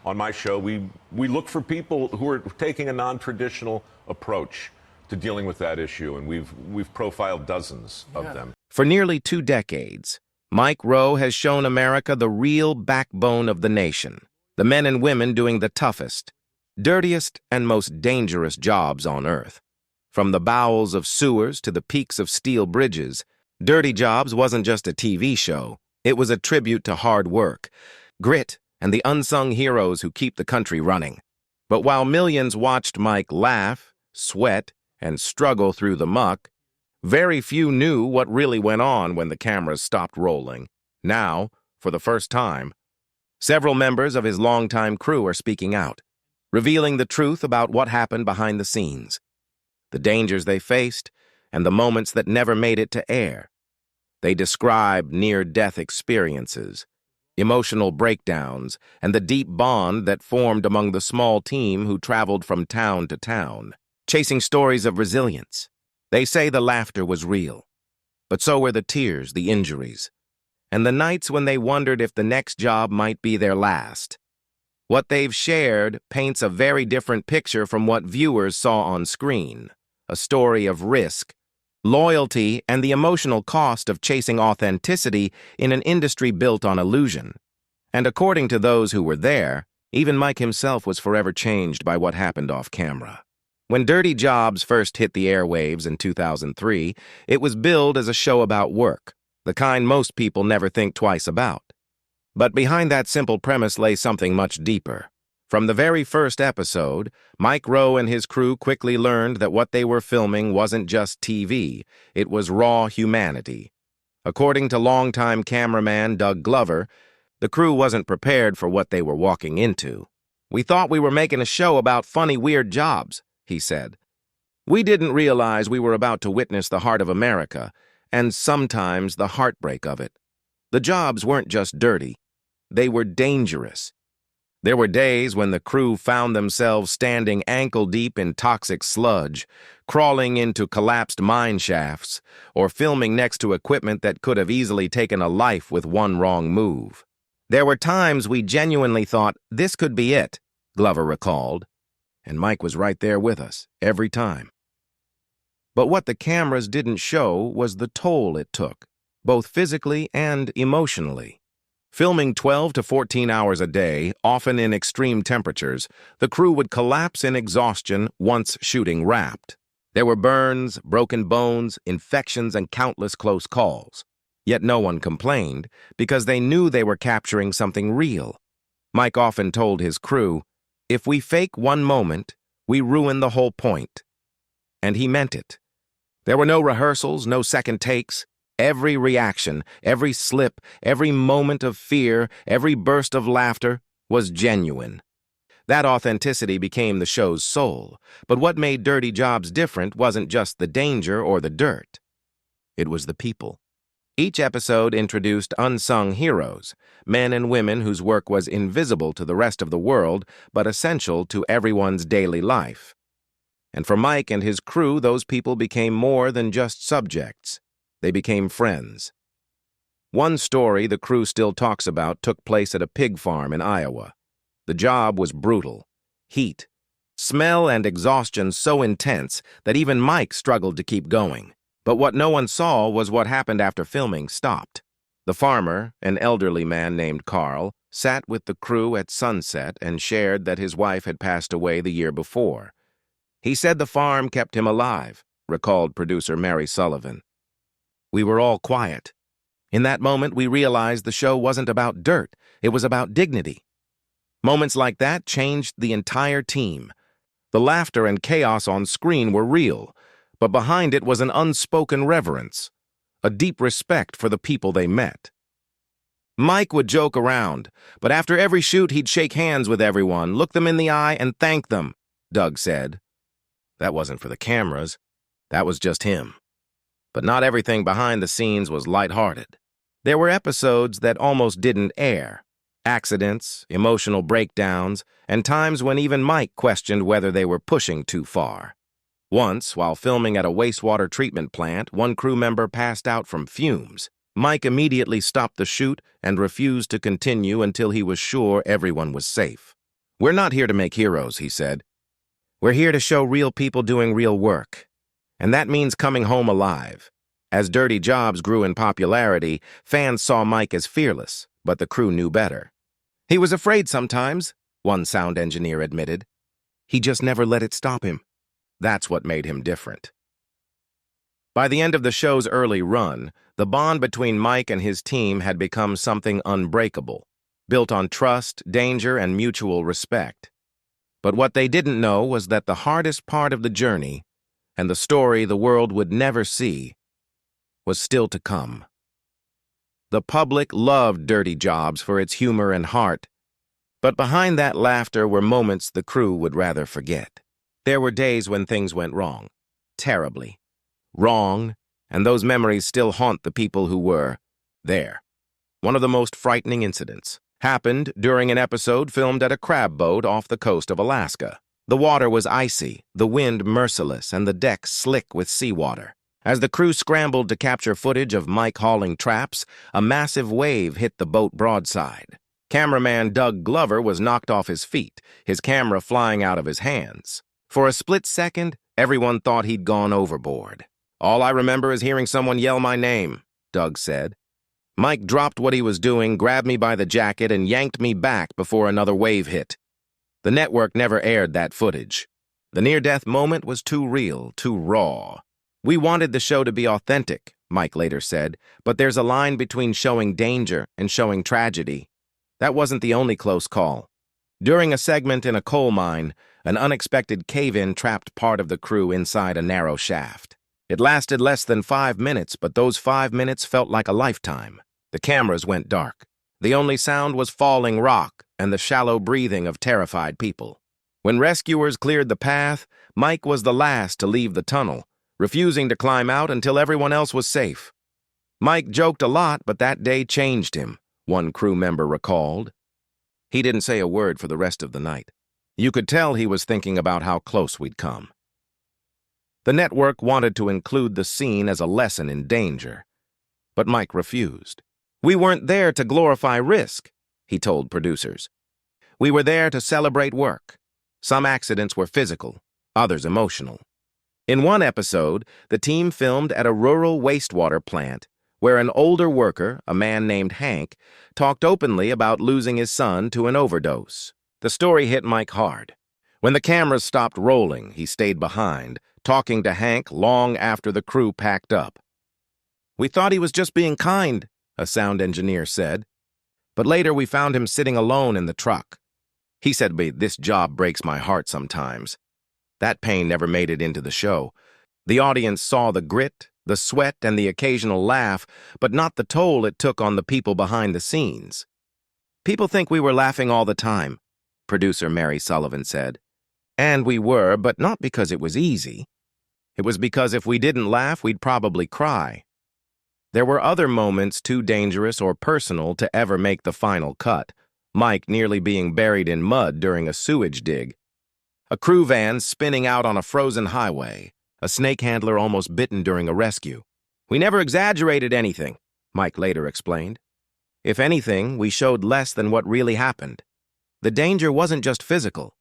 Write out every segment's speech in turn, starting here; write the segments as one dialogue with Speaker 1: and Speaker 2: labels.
Speaker 1: on my show, we look for people who are taking a non-traditional approach to dealing with that issue, and we've profiled dozens of them.
Speaker 2: For nearly 2 decades, Mike Rowe has shown America the real backbone of the nation, the men and women doing the toughest, dirtiest, and most dangerous jobs on Earth. From the bowels of sewers to the peaks of steel bridges, Dirty Jobs wasn't just a TV show. It was a tribute to hard work, grit, and the unsung heroes who keep the country running. But while millions watched Mike laugh, sweat, and struggle through the muck, very few knew what really went on when the cameras stopped rolling. Now, for the first time, several members of his longtime crew are speaking out, revealing the truth about what happened behind the scenes, the dangers they faced, and the moments that never made it to air. They describe near-death experiences, emotional breakdowns, and the deep bond that formed among the small team who traveled from town to town, chasing stories of resilience. They say the laughter was real, but so were the tears, the injuries, and the nights when they wondered if the next job might be their last. What they've shared paints a very different picture from what viewers saw on screen, a story of risk, loyalty, and the emotional cost of chasing authenticity in an industry built on illusion. And according to those who were there, even Mike himself was forever changed by what happened off camera. When Dirty Jobs first hit the airwaves in 2003, it was billed as a show about work, the kind most people never think twice about. But behind that simple premise lay something much deeper. From the very first episode, Mike Rowe and his crew quickly learned that what they were filming wasn't just TV, it was raw humanity. According to longtime cameraman Doug Glover, the crew wasn't prepared for what they were walking into. "We thought we were making a show about funny, weird jobs," he said. "We didn't realize we were about to witness the heart of America, and sometimes the heartbreak of it. The jobs weren't just dirty. They were dangerous. There were days when the crew found themselves standing ankle-deep in toxic sludge, crawling into collapsed mine shafts, or filming next to equipment that could have easily taken a life with one wrong move. There were times we genuinely thought, this could be it," Glover recalled. And Mike was right there with us, every time. But what the cameras didn't show was the toll it took, both physically and emotionally. Filming 12 to 14 hours a day, often in extreme temperatures, the crew would collapse in exhaustion once shooting wrapped. There were burns, broken bones, infections, and countless close calls. Yet no one complained, because they knew they were capturing something real. Mike often told his crew, "If we fake one moment, we ruin the whole point." And he meant it. There were no rehearsals, no second takes. Every reaction, every slip, every moment of fear, every burst of laughter was genuine. That authenticity became the show's soul. But what made Dirty Jobs different wasn't just the danger or the dirt. It was the people. Each episode introduced unsung heroes, men and women whose work was invisible to the rest of the world, but essential to everyone's daily life. And for Mike and his crew, those people became more than just subjects. They became friends. One story the crew still talks about took place at a pig farm in Iowa. The job was brutal. Heat, smell, and exhaustion so intense that even Mike struggled to keep going. But what no one saw was what happened after filming stopped. The farmer, an elderly man named Carl, sat with the crew at sunset and shared that his wife had passed away the year before. He said the farm kept him alive, recalled producer Mary Sullivan. We were all quiet. In that moment, we realized the show wasn't about dirt, it was about dignity. Moments like that changed the entire team. The laughter and chaos on screen were real, but behind it was an unspoken reverence, a deep respect for the people they met. Mike would joke around, but after every shoot he'd shake hands with everyone, look them in the eye, and thank them, Doug said. That wasn't for the cameras. That was just him. But not everything behind the scenes was lighthearted. There were episodes that almost didn't air. Accidents, emotional breakdowns, and times when even Mike questioned whether they were pushing too far. Once, while filming at a wastewater treatment plant, one crew member passed out from fumes. Mike immediately stopped the shoot and refused to continue until he was sure everyone was safe. "We're not here to make heroes," he said. "We're here to show real people doing real work. And that means coming home alive." As Dirty Jobs grew in popularity, fans saw Mike as fearless, but the crew knew better. "He was afraid sometimes," one sound engineer admitted. "He just never let it stop him. That's what made him different." By the end of the show's early run, the bond between Mike and his team had become something unbreakable, built on trust, danger, and mutual respect. But what they didn't know was that the hardest part of the journey, and the story the world would never see, was still to come. The public loved Dirty Jobs for its humor and heart, but behind that laughter were moments the crew would rather forget. There were days when things went wrong, terribly wrong, and those memories still haunt the people who were there. One of the most frightening incidents happened during an episode filmed at a crab boat off the coast of Alaska. The water was icy, the wind merciless, and the deck slick with seawater. As the crew scrambled to capture footage of Mike hauling traps, a massive wave hit the boat broadside. Cameraman Doug Glover was knocked off his feet, his camera flying out of his hands. For a split second, everyone thought he'd gone overboard. "All I remember is hearing someone yell my name," Doug said. Mike dropped what he was doing, grabbed me by the jacket, and yanked me back before another wave hit. The network never aired that footage. The near-death moment was too real, too raw. "We wanted the show to be authentic," Mike later said, "but there's a line between showing danger and showing tragedy. That wasn't the only close call. During a segment in a coal mine, an unexpected cave-in trapped part of the crew inside a narrow shaft. It lasted less than 5 minutes, but those 5 minutes felt like a lifetime. The cameras went dark. The only sound was falling rock and the shallow breathing of terrified people. When rescuers cleared the path, Mike was the last to leave the tunnel, refusing to climb out until everyone else was safe. Mike joked a lot, but that day changed him, one crew member recalled. He didn't say a word for the rest of the night. You could tell he was thinking about how close we'd come. The network wanted to include the scene as a lesson in danger, but Mike refused. "We weren't there to glorify risk," he told producers. "We were there to celebrate work. Some accidents were physical, others emotional." In one episode, the team filmed at a rural wastewater plant where an older worker, a man named Hank, talked openly about losing his son to an overdose. The story hit Mike hard. When the cameras stopped rolling, he stayed behind, talking to Hank long after the crew packed up. "We thought he was just being kind," a sound engineer said. "But later we found him sitting alone in the truck. He said, 'This job breaks my heart sometimes.' That pain never made it into the show. The audience saw the grit, the sweat, and the occasional laugh, but not the toll it took on the people behind the scenes. People think we were laughing all the time," producer Mary Sullivan said. "And we were, but not because it was easy. It was because if we didn't laugh, we'd probably cry." There were other moments too dangerous or personal to ever make the final cut, Mike nearly being buried in mud during a sewage dig, a crew van spinning out on a frozen highway, a snake handler almost bitten during a rescue. "We never exaggerated anything," Mike later explained. "If anything, we showed less than what really happened. The danger wasn't just physical.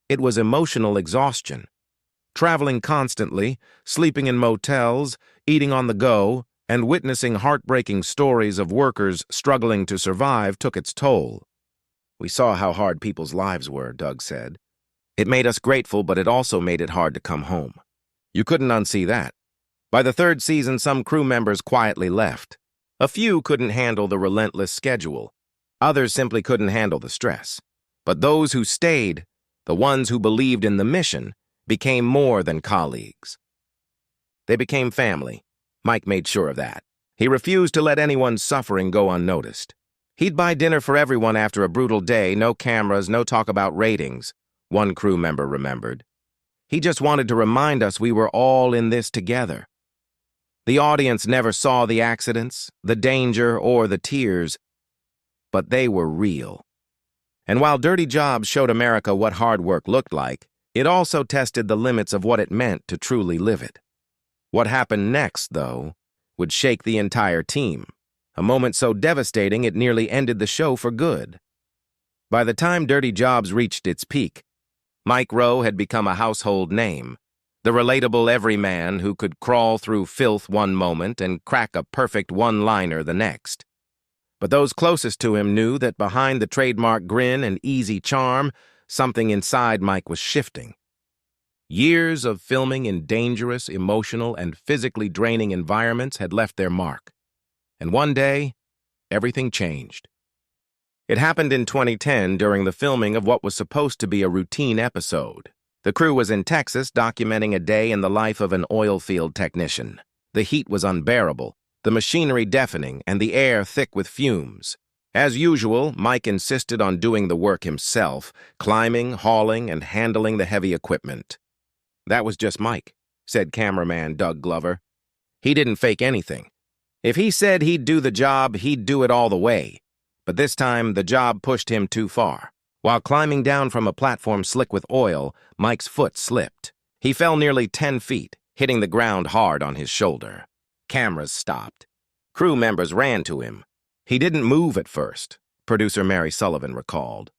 Speaker 2: It was emotional exhaustion. Traveling constantly, sleeping in motels, eating on the go, and witnessing heartbreaking stories of workers struggling to survive took its toll." "We saw how hard people's lives were," Doug said. "It made us grateful, but it also made it hard to come home." You couldn't unsee that. By the third season, some crew members quietly left. A few couldn't handle the relentless schedule. Others simply couldn't handle the stress. But those who stayed, the ones who believed in the mission, became more than colleagues. They became family. Mike made sure of that. He refused to let anyone's suffering go unnoticed. He'd buy dinner for everyone after a brutal day, no cameras, no talk about ratings, one crew member remembered. He just wanted to remind us we were all in this together. The audience never saw the accidents, the danger, or the tears, but they were real. And while Dirty Jobs showed America what hard work looked like, it also tested the limits of what it meant to truly live it. What happened next, though, would shake the entire team, a moment so devastating it nearly ended the show for good. By the time Dirty Jobs reached its peak, Mike Rowe had become a household name, the relatable everyman who could crawl through filth one moment and crack a perfect one-liner the next. But those closest to him knew that behind the trademark grin and easy charm, something inside Mike was shifting. Years of filming in dangerous, emotional, and physically draining environments had left their mark. And one day, everything changed. It happened in 2010 during the filming of what was supposed to be a routine episode. The crew was in Texas documenting a day in the life of an oil field technician. The heat was unbearable, the machinery deafening, and the air thick with fumes. As usual, Mike insisted on doing the work himself, climbing, hauling, and handling the heavy equipment. That was just Mike, said cameraman Doug Glover. He didn't fake anything. If he said he'd do the job, he'd do it all the way. But this time, the job pushed him too far. While climbing down from a platform slick with oil, Mike's foot slipped. He fell nearly 10 feet, hitting the ground hard on his shoulder. Cameras stopped. Crew members ran to him. He didn't move at first, producer Mary Sullivan recalled.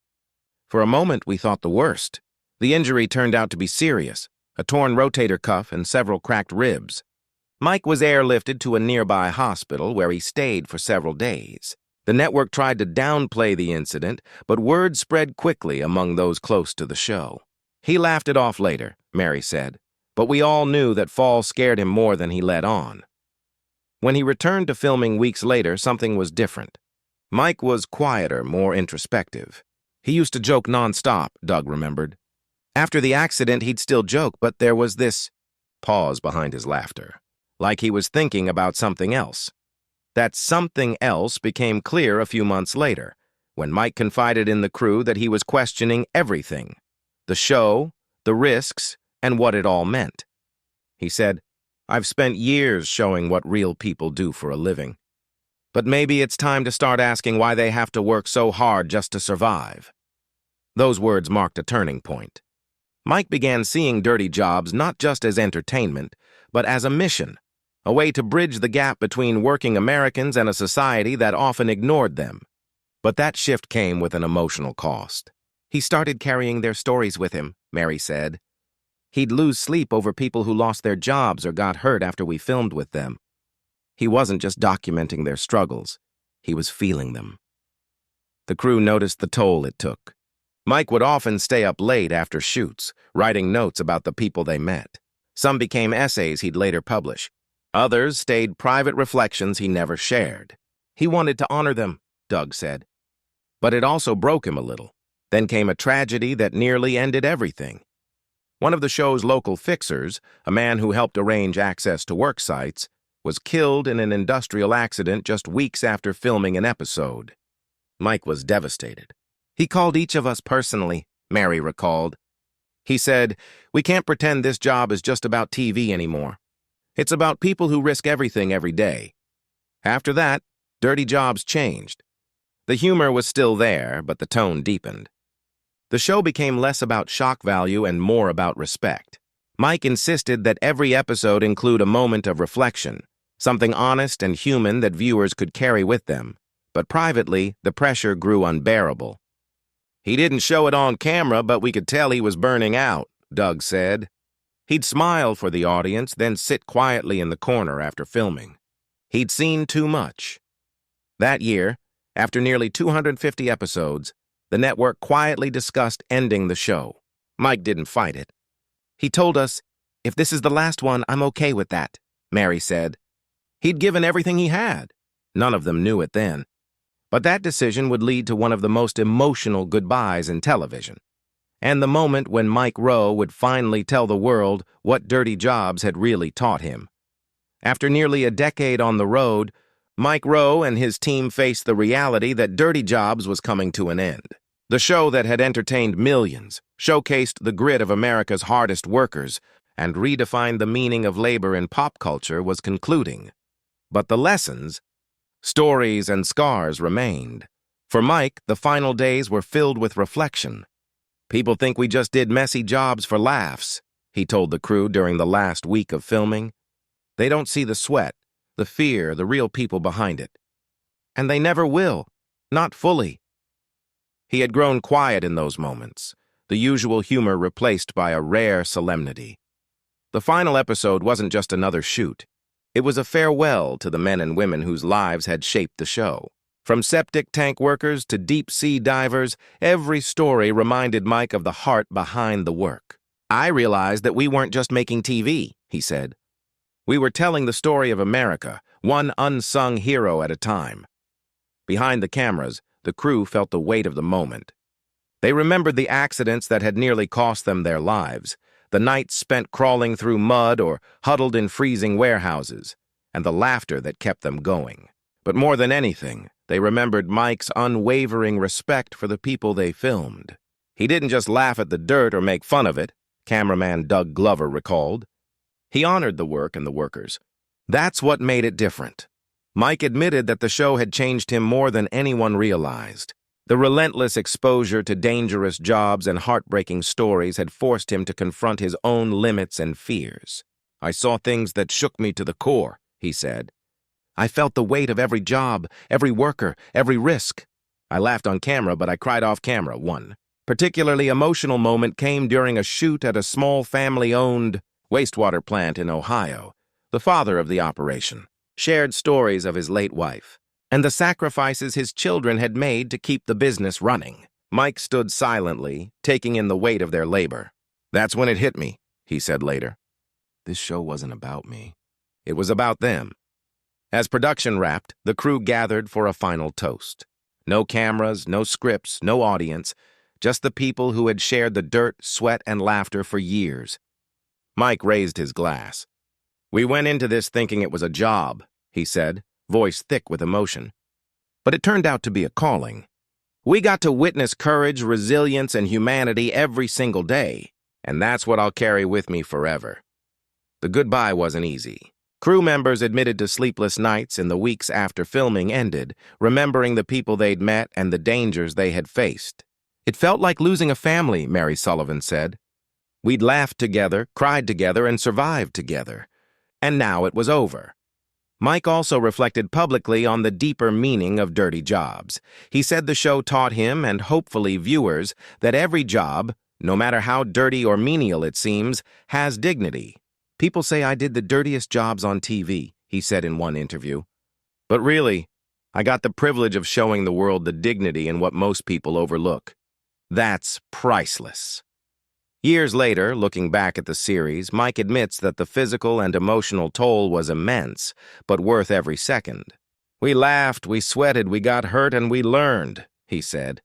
Speaker 2: For a moment, we thought the worst. The injury turned out to be serious, a torn rotator cuff and several cracked ribs. Mike was airlifted to a nearby hospital where he stayed for several days. The network tried to downplay the incident, but word spread quickly among those close to the show. He laughed it off later, Mary said, but we all knew that fall scared him more than he let on. When he returned to filming weeks later, something was different. Mike was quieter, more introspective. He used to joke nonstop, Doug remembered. After the accident, he'd still joke, but there was this pause behind his laughter, like he was thinking about something else. That something else became clear a few months later, when Mike confided in the crew that he was questioning everything, the show, the risks, and what it all meant. He said, "I've spent years showing what real people do for a living. But maybe it's time to start asking why they have to work so hard just to survive." Those words marked a turning point. Mike began seeing Dirty Jobs not just as entertainment, but as a mission, a way to bridge the gap between working Americans and a society that often ignored them. But that shift came with an emotional cost. He started carrying their stories with him, Mary said. He'd lose sleep over people who lost their jobs or got hurt after we filmed with them. He wasn't just documenting their struggles, he was feeling them. The crew noticed the toll it took. Mike would often stay up late after shoots, writing notes about the people they met. Some became essays he'd later publish. Others stayed private reflections he never shared. He wanted to honor them, Doug said. But it also broke him a little. Then came a tragedy that nearly ended everything. One of the show's local fixers, a man who helped arrange access to work sites, was killed in an industrial accident just weeks after filming an episode. Mike was devastated. He called each of us personally, Mary recalled. He said, "We can't pretend this job is just about TV anymore. It's about people who risk everything every day." After that, Dirty Jobs changed. The humor was still there, but the tone deepened. The show became less about shock value and more about respect. Mike insisted that every episode include a moment of reflection, something honest and human that viewers could carry with them. But privately, the pressure grew unbearable. "He didn't show it on camera, but we could tell he was burning out," Doug said. He'd smile for the audience, then sit quietly in the corner after filming. He'd seen too much. That year, after nearly 250 episodes, the network quietly discussed ending the show. Mike didn't fight it. He told us, "If this is the last one, I'm okay with that," Mary said. He'd given everything he had. None of them knew it then. But that decision would lead to one of the most emotional goodbyes in television, and the moment when Mike Rowe would finally tell the world what Dirty Jobs had really taught him. After nearly a decade on the road, Mike Rowe and his team faced the reality that Dirty Jobs was coming to an end. The show that had entertained millions, showcased the grit of America's hardest workers, and redefined the meaning of labor in pop culture was concluding. But the lessons, stories, and scars remained. For Mike, the final days were filled with reflection. "People think we just did messy jobs for laughs," he told the crew during the last week of filming. "They don't see the sweat, the fear, the real people behind it. And they never will, not fully." He had grown quiet in those moments, the usual humor replaced by a rare solemnity. The final episode wasn't just another shoot. It was a farewell to the men and women whose lives had shaped the show. From septic tank workers to deep-sea divers, every story reminded Mike of the heart behind the work. "I realized that we weren't just making TV," he said. "We were telling the story of America, one unsung hero at a time." Behind the cameras, the crew felt the weight of the moment. They remembered the accidents that had nearly cost them their lives, the nights spent crawling through mud or huddled in freezing warehouses, and the laughter that kept them going. But more than anything, they remembered Mike's unwavering respect for the people they filmed. He didn't just laugh at the dirt or make fun of it, cameraman Doug Glover recalled. He honored the work and the workers. That's what made it different. Mike admitted that the show had changed him more than anyone realized. The relentless exposure to dangerous jobs and heartbreaking stories had forced him to confront his own limits and fears. "I saw things that shook me to the core," he said. "I felt the weight of every job, every worker, every risk. I laughed on camera, but I cried off camera." One particularly emotional moment came during a shoot at a small family-owned wastewater plant in Ohio. The father of the operation shared stories of his late wife and the sacrifices his children had made to keep the business running. Mike stood silently, taking in the weight of their labor. "That's when it hit me," he said later. "This show wasn't about me. It was about them." As production wrapped, the crew gathered for a final toast. No cameras, no scripts, no audience, just the people who had shared the dirt, sweat, and laughter for years. Mike raised his glass. "We went into this thinking it was a job," he said, voice thick with emotion. "But it turned out to be a calling. We got to witness courage, resilience, and humanity every single day, and that's what I'll carry with me forever." The goodbye wasn't easy. Crew members admitted to sleepless nights in the weeks after filming ended, remembering the people they'd met and the dangers they had faced. "It felt like losing a family," Mary Sullivan said. "We'd laughed together, cried together, and survived together. And now it was over." Mike also reflected publicly on the deeper meaning of dirty jobs. He said the show taught him, and hopefully viewers, that every job, no matter how dirty or menial it seems, has dignity. "People say I did the dirtiest jobs on TV," he said in one interview. "But really, I got the privilege of showing the world the dignity in what most people overlook. That's priceless." Years later, looking back at the series, Mike admits that the physical and emotional toll was immense, but worth every second. "We laughed, we sweated, we got hurt, and we learned," he said.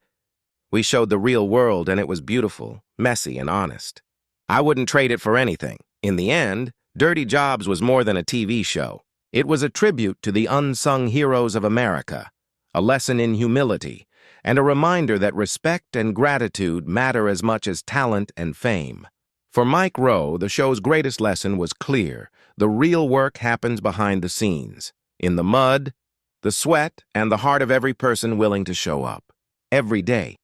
Speaker 2: "We showed the real world, and it was beautiful, messy, and honest. I wouldn't trade it for anything." In the end, Dirty Jobs was more than a TV show. It was a tribute to the unsung heroes of America, a lesson in humility, and a reminder that respect and gratitude matter as much as talent and fame. For Mike Rowe, the show's greatest lesson was clear. The real work happens behind the scenes, in the mud, the sweat, and the heart of every person willing to show up, every day.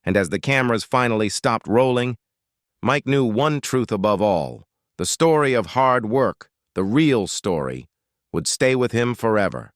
Speaker 2: And as the cameras finally stopped rolling, Mike knew one truth above all: the story of hard work, the real story, would stay with him forever.